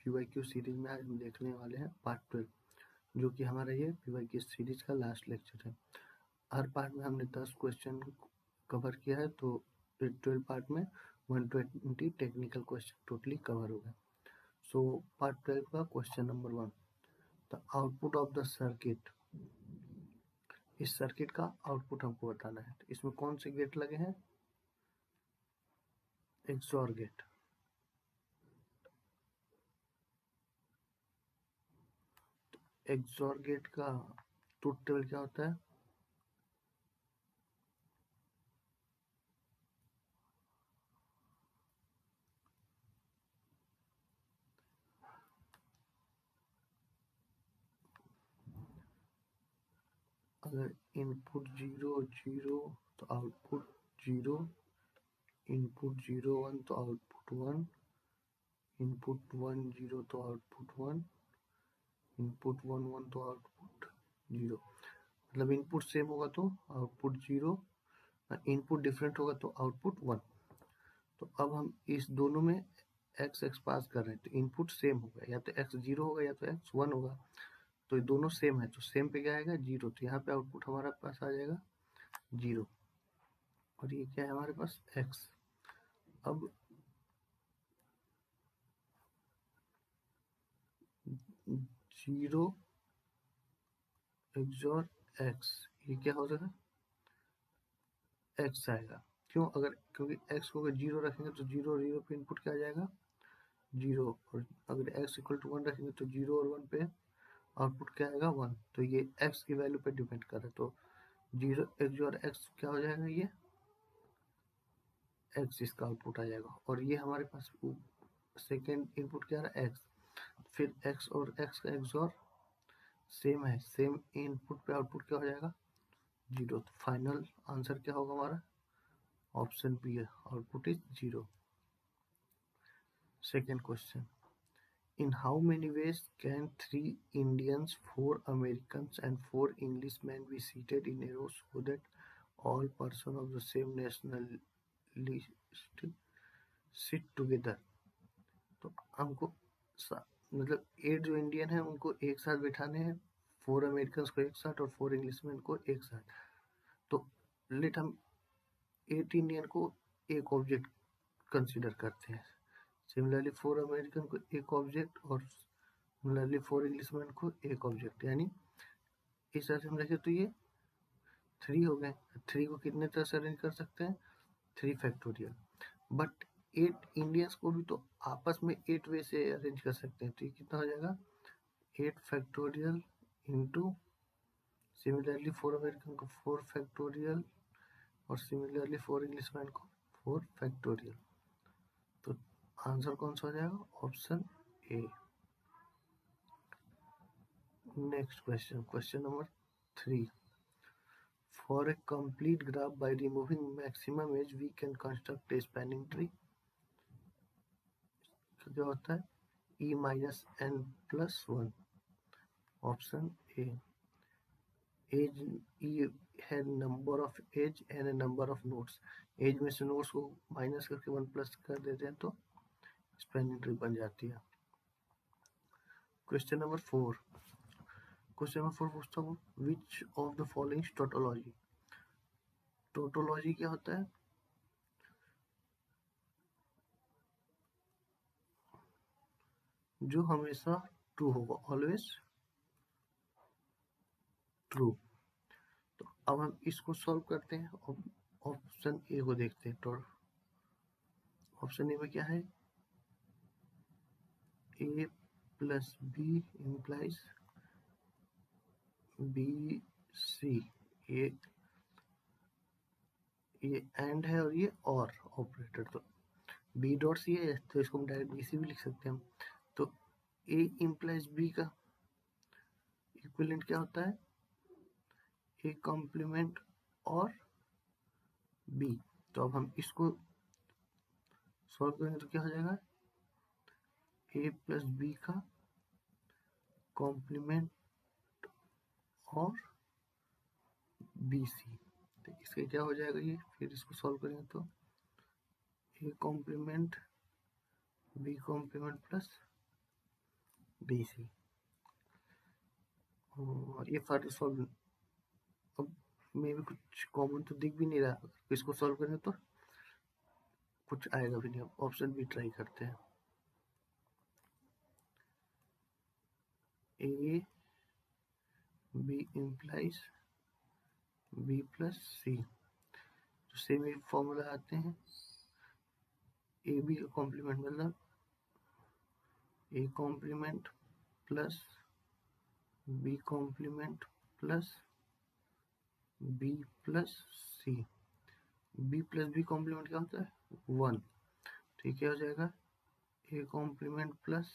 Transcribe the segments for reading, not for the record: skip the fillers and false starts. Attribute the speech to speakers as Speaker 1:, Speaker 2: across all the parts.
Speaker 1: PYQ series में आज हम देखने वाले हैं पार्ट 12, जो कि हमारा ये PYQ सीरीज का लास्ट लेक्चर है। हर पार्ट में हमने 10 क्वेश्चन कवर किया है, तो 12 पार्ट में 120 टेक्निकल क्वेश्चन टोटली कवर हो गए। सो पार्ट 12 का question number 1, the output of the circuit. इस सर्किट का आउटपुट हमको बताना है। तो इसमें कौन से गेट लगे हैं? XOR gate. एक्सॉर गेट का ट्रुथ टेबल क्या होता है? अगर इनपुट 0 0 तो आउटपुट 0, इनपुट 0 1 तो आउटपुट 1, इनपुट 1 0 तो आउटपुट 1, इनपुट 1 1 तो आउटपुट 0। मतलब इनपुट सेम होगा तो आउटपुट 0, इनपुट डिफरेंट होगा तो आउटपुट 1। तो अब हम इस दोनों में x x पास कर रहे हैं, तो इनपुट सेम होगा, या तो x 0 होगा या तो x 1 होगा। तो ये दोनों सेम है, तो सेम पे क्या आएगा? 0। तो यहाँ पे आउटपुट हमारा पास आ जाएगा 0, और ये क्या है हमारे पास? x। अब 0 XOR x, ये क्या हो जाएगा? x आएगा। क्यों? क्योंकि x को अगर 0 रखेंगे तो 0 और 0 पे इनपुट क्या आ जाएगा? 0। और अगर x इक्वल टू 1 रखेंगे तो 0 और 1 पे आउटपुट क्या आएगा? 1। तो ये x की वैल्यू पे डिपेंड कर रहा है। तो 0 XOR x क्या हो जाएगा? ये x इसका आउटपुट आ जाएगा। और ये हमारे पास सेकेंड इनपुट क्या रहा? x। फिर x और x का XOR सेम है, सेम इनपुट पे आउटपुट क्या हो जाएगा? 0। तो फाइनल आंसर क्या होगा हमारा? ऑप्शन बी है, output is 0। Second question, in how many ways can 3 Indians, 4 Americans and 4 Englishmen be seated in a row so that all persons of the same nationality sit together? तो हमको मतलब 8 जो Indian है उनको एक साथ बैठाने हैं, 4 अमेरिकन को एक साथ और 4 इंग्लिशमैन को एक साथ। तो लेट हम 8 इंडियन को एक ऑब्जेक्ट कंसिडर करते हैं, सिमिलरली 4 अमेरिकन को एक ऑब्जेक्ट और सिमिलरली 4 इंग्लिशमैन को एक ऑब्जेक्ट। यानी इस तरह से हम देखें तो ये 3 हो गए। 3 को कितने तरह से अरेंज कर सकते हैं? 3 फैक्टोरियल। बट 8 इंडियंस को भी तो आपस में 8 वे से अरेंज कर सकते हैं। तो ये कितना हो जाएगा? 8 फैक्टोरियल इंटू सिमिलरली 4 अमेरिकन को 4 फैक्टोरियल और सिमिलरली 4 इंग्लिशमैन को 4 फैक्टोरियल। तो आंसर कौन सा हो जाएगा? Option A. Next question, question number 3, for a complete graph by removing maximum edge we can construct a spanning tree। तो क्या होता है? e minus n plus 1। Option A. Edge e है number of edge and a number of nodes. Edge में से nodes को minus करके 1 plus कर देते हैं तो स्पैनिंग ट्री बन जाती है। क्वेश्चन नंबर 4, क्वेश्चन नंबर 4 पूछता हूँ, which of the following tautology. Tautology क्या होता है? जो हमेशा ट्रू होगा, ऑलवेज ट्रू। तो अब हम इसको सॉल्व करते हैं। ऑप्शन ए को देखते हैं। तो ऑप्शन ए में क्या है? A plus B implies B C. ये एंड है और ये और ऑपरेटर। तो बी डॉट सी है, तो इसको हम डायरेक्ट बी सी भी लिख सकते हैं। तो ए इंप्लाइज बी का इक्विवेलेंट क्या होता है? ए कॉम्प्लीमेंट और बी। तो अब हम इसको सॉल्व करेंगे तो क्या हो जाएगा? ए प्लस बी का कॉम्प्लीमेंट और बी सी। तो इसका क्या हो जाएगा? ये फिर इसको सॉल्व करेंगे तो a complement B complement plus b c. और ये फर्दर सॉल्व, अब मे भी कुछ कॉमन तो दिख भी नहीं रहा, इसको सॉल्व करें तो कुछ आएगा भी नहीं। अब ऑप्शन बी ट्राई करते हैं। A B implies B plus C, तो सेम ही फॉर्मूला आते हैं। ए बी का कॉम्प्लीमेंट मतलब A complement plus B complement plus B plus C. B plus B complement क्या होता है? 1। ठीक है, हो जाएगा A complement plus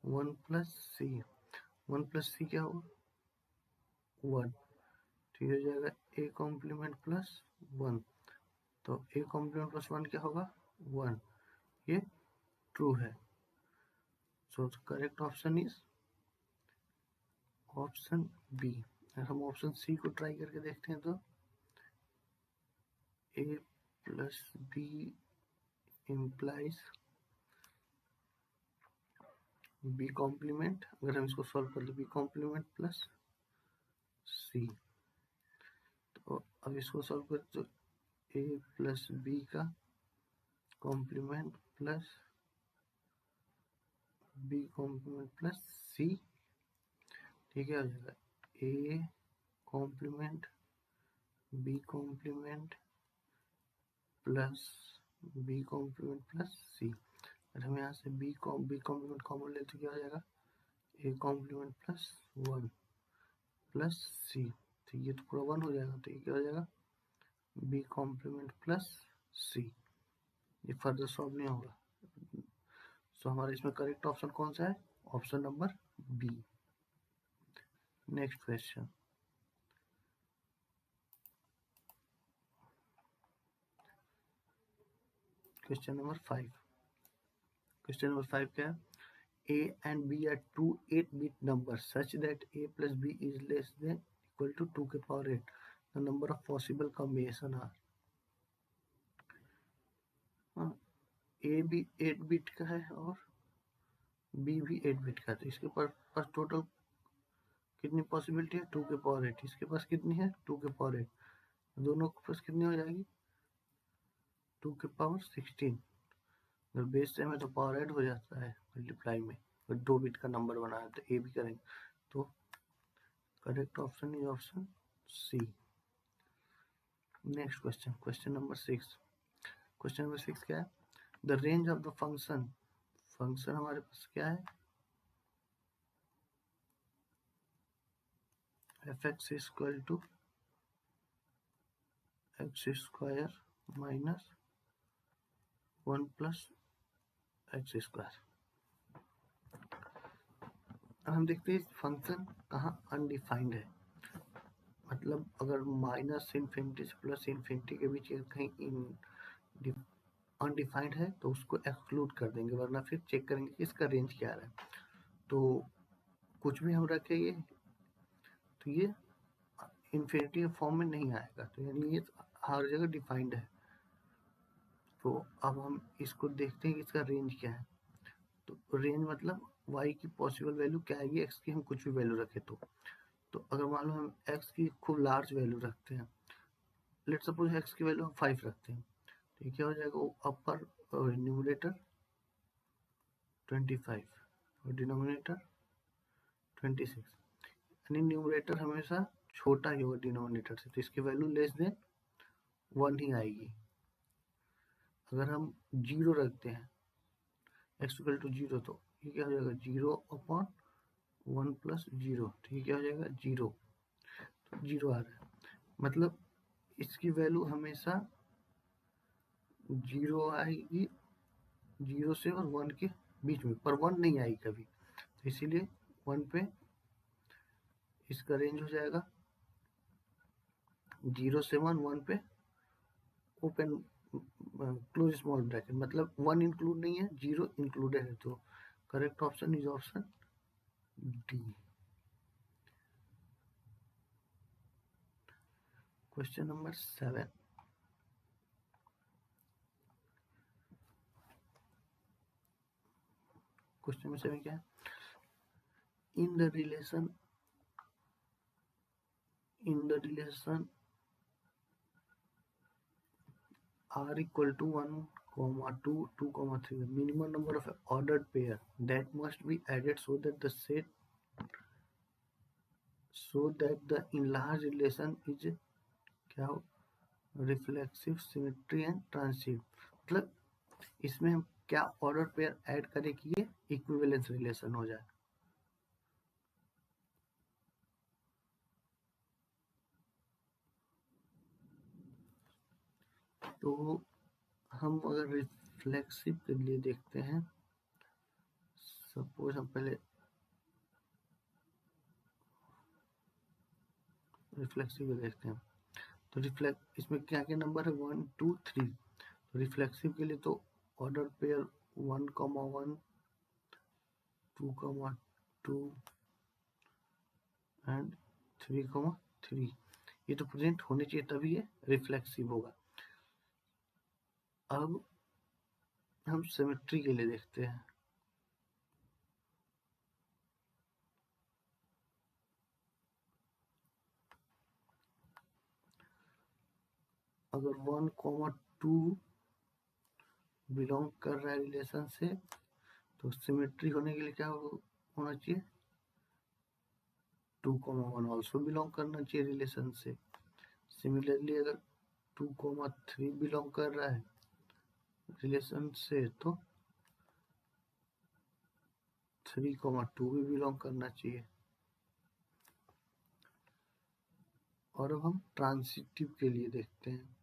Speaker 1: 1 plus C. 1 plus C क्या होगा? 1। ठीक हो जाएगा ए कॉम्प्लीमेंट प्लस 1, तो ए कॉम्प्लीमेंट प्लस 1 क्या होगा? 1। ये ट्रू है। So correct option is option B. हम ऑप्शन सी को ट्राई करके देखते हैं, तो A plus B implies B complement, अगर हम इसको सॉल्व कर ले बी कॉम्प्लीमेंट प्लस सी, तो अब इसको सॉल्व कर तो ए प्लस बी का complement plus B complement plus C. ठीक है, हो जाएगा A complement B complement plus B complement plus C. अगर हम यहाँ से बी कॉम्प्लीमेंट कॉमन ले तो क्या हो जाएगा? A complement plus 1 plus C. तो ये तो पूरा 1 हो जाएगा, तो ये क्या हो जाएगा? बी कॉम्प्लीमेंट प्लस सी। ये फर्दर सॉल्व नहीं होगा। सो हमारा इसमें करेक्ट ऑप्शन कौन सा है? Option number B. Next question, question number 5। Question number 5 क्या है? A and B are two 8-bit numbers such that A plus B is less than equal to 2 के power 8. The number of possible combination are, हाँ, A भी 8 bit का है और B भी 8 bit का है, तो इसके पास टोटल कितनी पॉसिबिलिटी है? 2 के पावर 8। इसके पास कितनी है? 2 के पावर 8। दोनों के पास कितनी हो जाएगी? 2 के पावर 16। अगर बेस सेम है तो पावर ऐड हो जाता है मल्टीप्लाई में। अगर 2 बिट का नंबर बना है तो ए भी करेंगे, तो correct option is option C. Next question, question number 6। Question number 6 क्या है? The range of the function, function हमारे पास क्या है? F X equal to X square minus 1 plus X square. हम देखते हैं फंक्शन कहाँ अनडिफाइंड है, मतलब अगर माइनस इन्फिनिटी से प्लस इन्फिनिटी के बीच कहीं अनडिफाइंड है तो उसको एक्सक्लूड कर देंगे, वरना फिर चेक करेंगे कि इसका रेंज क्या है। तो कुछ भी हम रखेंगे तो ये इन्फिनिटी के फॉर्म में नहीं आएगा, तो यानी ये हर जगह डिफाइंड है। तो अब हम इसको देखते हैं कि इसका रेंज क्या है। तो रेंज मतलब y की पॉसिबल वैल्यू क्या आएगी, x की हम कुछ भी वैल्यू रखें तो अगर मान लो हम x की खूब लार्ज वैल्यू रखते हैं, लेट सपोज x की वैल्यू हम 5 रखते हैं, तो क्या हो जाएगा? अपर न्यूमरेटर 25 और डिनोमिनेटर 26, यानी न्यूमरेटर हमेशा छोटा ही होगा डिनोमिनेटर से, तो इसकी वैल्यू लेस देन 1 ही आएगी। अगर हम 0 रखते हैं x इक्वल टू 0, तो ये क्या हो जाएगा? 0 अपॉन 1 प्लस 0, तो ये क्या हो जाएगा? 0। तो 0 आ रहा है, मतलब इसकी वैल्यू हमेशा 0 आएगी, 0 से और 1 के बीच में, पर 1 नहीं आएगी कभी, तो इसीलिए 1 पे इसका रेंज हो जाएगा 0 से 1, 1 पे ओपन क्लोज स्मॉल ब्रैकेट, मतलब 1 इंक्लूड नहीं है, 0 इंक्लूडेड है, तो correct option is option D. Question number 7। Question number 7 क्या है? in the relation r equal to 1 comma 2 2 comma 3, the minimum number of ordered pair that must be added so that the enlarged relation is क्या reflexive symmetry and ट्रांसिव, मतलब इसमें हम क्या order pair add करें कि ये इक्विवेलेंस रिलेशन हो जाए। तो हम अगर रिफ्लेक्सिव के लिए देखते हैं, सपोज हम पहले रिफ्लेक्सिव देखते हैं, तो इसमें क्या क्या नंबर है 1 2 3। तो रिफ्लेक्सिव के लिए तो ऑर्डर पेयर 1 1 2 2 एंड 3 ये तो प्रेजेंट होने चाहिए तभी ये रिफ्लेक्सिव होगा। अब हम सिमेट्री के लिए देखते हैं, अगर 1 2 बिलोंग कर रहा है रिलेशन से, तो सिमेट्री होने के लिए क्या होना चाहिए 2 1 ऑल्सो बिलोंग करना चाहिए रिलेशन से। सिमिलरली अगर 2 3 बिलोंग कर रहा है रिलेशन से, तो 3 2 भी बिलोंग करना चाहिए। और अब हम ट्रांसिटिव के लिए देखते हैं,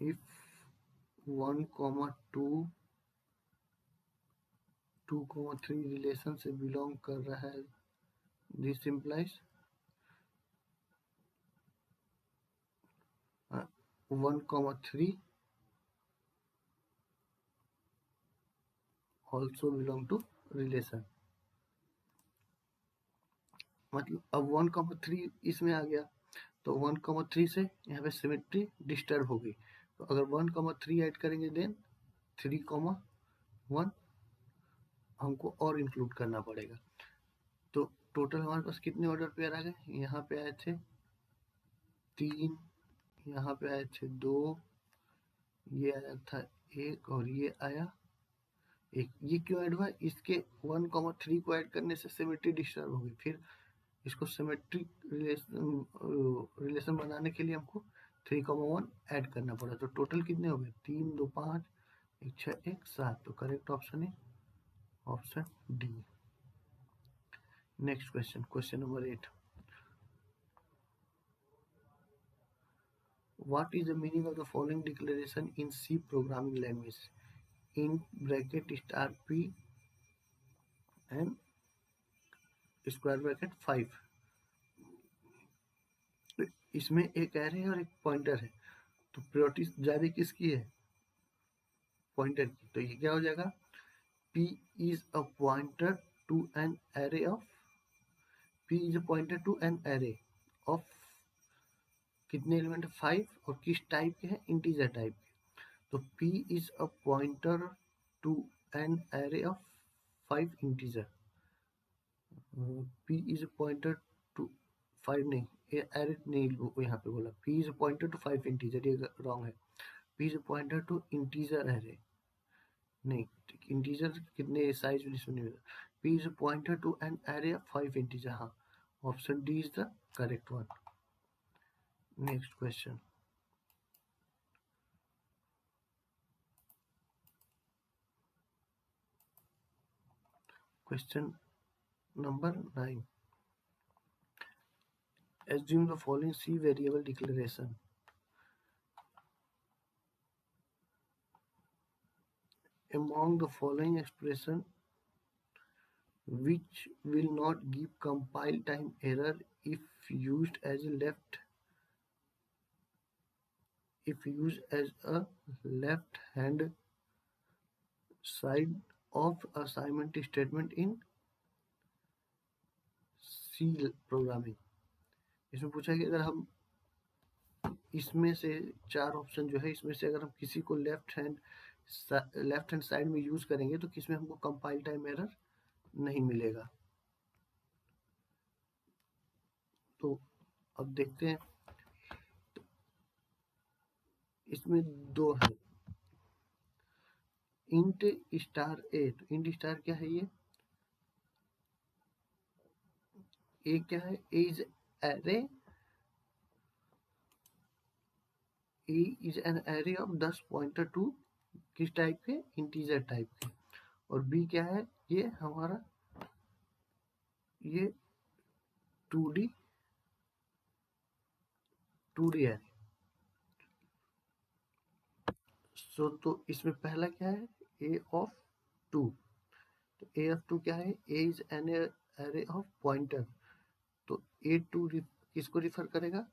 Speaker 1: if 1 2 2 3 रिलेशन से बिलोंग कर रहा है, this implies 1 3 also belong to relation. मतलब अब 1 3 इसमें आ गया, तो 1 3 से यहाँ पे सिमेट्री डिस्टर्ब होगी। तो अगर 1 3 ऐड करेंगे देन 3 1 हमको और इंक्लूड करना पड़ेगा। तो टोटल हमारे पास कितने ऑर्डर पेयर आ गए, यहाँ पे आए थे 3, यहाँ पे आए थे 2, ये आया था 1 और ये आया 1। ये क्यों ऐड हुआ, इसके 1 3 को ऐड करने से सिमेट्री डिस्टर्ब होगी। फिर इसको सिमेट्रिक रिलेशन बनाने के लिए हमको 3 1 ऐड करना पड़ा। तो टोटल कितने हो गए 3 2 5 1 6 1 7। तो करेक्ट ऑप्शन है option D. Next question, question number 8, what is the meaning of the following declaration in C programming language, in bracket star p and square bracket 5। तो इसमें एक एरे है और एक पॉइंटर है, तो प्रायोरिटी ज्यादा किसकी है, पॉइंटर की। तो ये क्या हो जाएगा, p is a pointer to an array of, p is a pointer to an array of कितने एलिमेंट है 5, और किस टाइप के हैं, इंटीजर टाइप के। तो p is a pointer to an array of 5 integer, p is a pointer to 5 नहीं, ये array नहीं यहाँ पे बोला, p is a pointer to 5 integer, ये रॉन्ग है। p is a pointer to integer array, नहीं इंटीजर कितने साइज इसमें नहीं मिला। p is a pointer to an array of 5 integer, हाँ option D is the correct one. Next question, question number 9, assume the following C variable declaration, among the following expression which will not give compile time error if used as a left hand side of assignment statement in C programming। इसमें पूछा कि अगर हम इसमें से 4 option जो है, इसमें से अगर हम किसी को लेफ्ट हैंड साइड में यूज करेंगे तो किसमें हमको कंपाइल टाइम एरर नहीं मिलेगा। तो अब देखते हैं, इसमें दो है, इंट स्टार ए। तो इंट स्टार क्या है, ये क्या है, a is array, a is an array of 10 pointer to किस टाइप के, इंटीजर टाइप के। और बी क्या है, ये हमारा ये 2D एरे। सो तो इसमें पहला क्या है, ए ऑफ 2। तो ए ऑफ 2 क्या है, a is an array of pointer. तो ए टू किसको रिफर करेगा,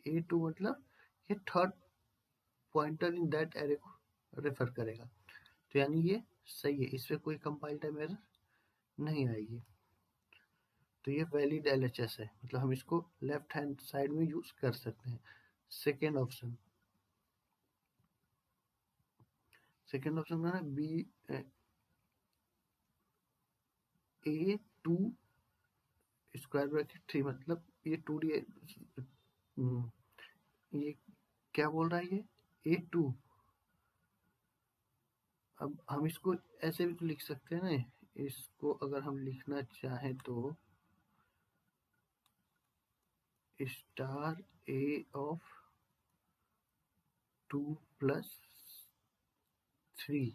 Speaker 1: ए टू मतलब ये third pointer in that array को रेफर करेगा। तो यानी ये सही है, इसमें कोई कंपाइल टाइम एरर नहीं आएगी। तो ये वैलिड एलएचएस है, मतलब हम इसको लेफ्ट हैंड साइड में यूज कर सकते हैं। सेकेंड ऑप्शन, सेकेंड ऑप्शन में ना B, A two square bracket 3, मतलब ये 2D, ये क्या बोल रहा है, ये ए टू। अब हम इसको ऐसे भी तो लिख सकते हैं ना, इसको अगर हम लिखना चाहें तो स्टार ए ऑफ 2 प्लस 3,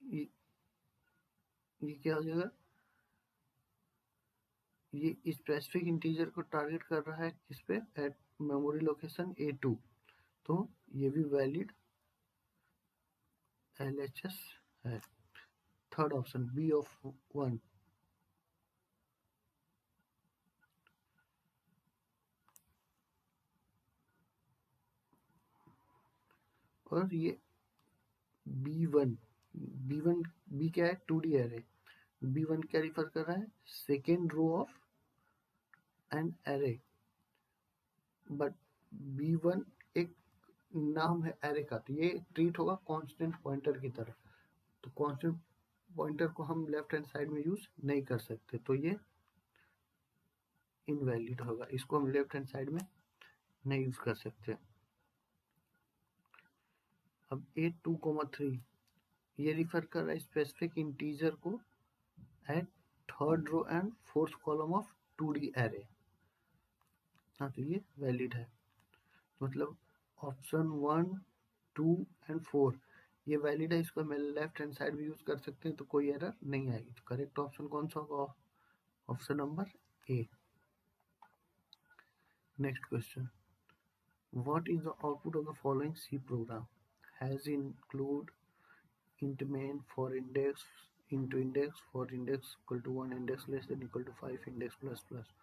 Speaker 1: ये ये क्या हो जाएगा, ये स्पेसिफिक इंटीजर को टारगेट कर रहा है किस पे, एट मेमोरी लोकेशन A2। तो ये भी वैलिड LHS है। Third option B of 1। और ये B1, B1, बी क्या है, 2D एरे। B1 क्या रिफर कर रहा है, second row of an array. But B1 एक नाम है एरे का, तो ये ट्रीट होगा कांस्टेंट पॉइंटर की तरह। तो कांस्टेंट पॉइंटर को हम लेफ्ट हैंड साइड में यूज नहीं कर सकते, तो ये इनवैलिड होगा, इसको हम लेफ्ट हैंड साइड में नहीं यूज कर सकते। अब A2,3 ये रिफर कर रहा है स्पेसिफिक इंटीजर को at third row and fourth column of 2D array. हाँ, तो ये वैलिड है, मतलब ऑप्शन 1, 2 एंड 4 ये वैलिड है, इसको हम लेफ्ट हैंड साइड में यूज कर सकते हैं, तो कोई एरर नहीं आएगी। तो करेक्ट ऑप्शन कौन सा होगा, option number A. Next question, what is the output of the following C program, has include int main for index into index for index equal to 1 index less than equal to 5 index plus plus।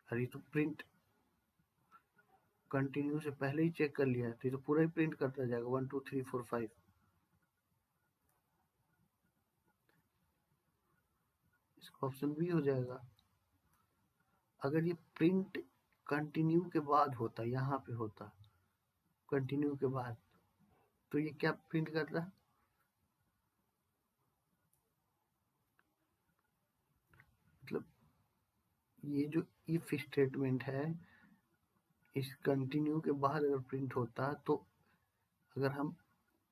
Speaker 1: अरे तो print continue से पहले ही check कर लिया है, तो ये तो पूरा ही प्रिंट करता जाएगा 1 2 3 4 5। इसका ऑप्शन बी हो जाएगा। अगर ये प्रिंट कंटिन्यू के बाद होता, यहाँ पे होता कंटिन्यू के बाद, तो ये क्या प्रिंट करता, मतलब ये जो इफ स्टेटमेंट है, इस कंटिन्यू के बाद अगर प्रिंट होता, तो अगर हम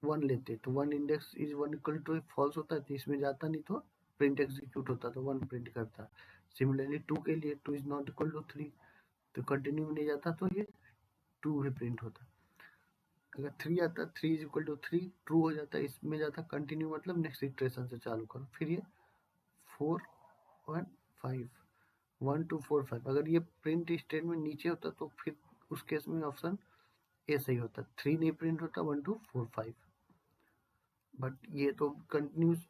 Speaker 1: 1 लेते तो 1 index is 1 equal to false होता है, तो इसमें जाता नहीं, तो प्रिंट एग्जीक्यूट होता, तो 1 प्रिंट करता। सिमिलरली 2 के लिए 2 इज नॉट इक्वल टू 3, तो कंटिन्यू में नहीं जाता, तो ये 2 भी प्रिंट होता। अगर 3 आता, 3 इज इक्वल टू 3 ट्रू हो जाता, इसमें जाता कंटिन्यू, मतलब नेक्स्ट इटरेशन से चालू करो, फिर ये 4 1 5 1 2 4 5। अगर ये प्रिंट स्टेटमेंट नीचे होता, तो फिर उस केस में ऑप्शन ए सही होता, 3 नहीं प्रिंट होता, 1 2 4 5। बट ये तो कंटिन्यूस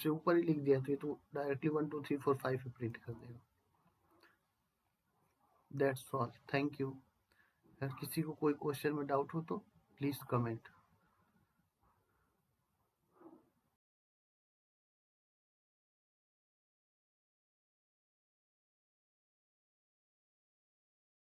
Speaker 1: से ऊपर ही लिख दिया, तो ये तो डायरेक्टली 1 2 3 4 5 प्रिंट कर देगा। That's all, thank you. अगर किसी को कोई क्वेश्चन में डाउट हो तो प्लीज कमेंट।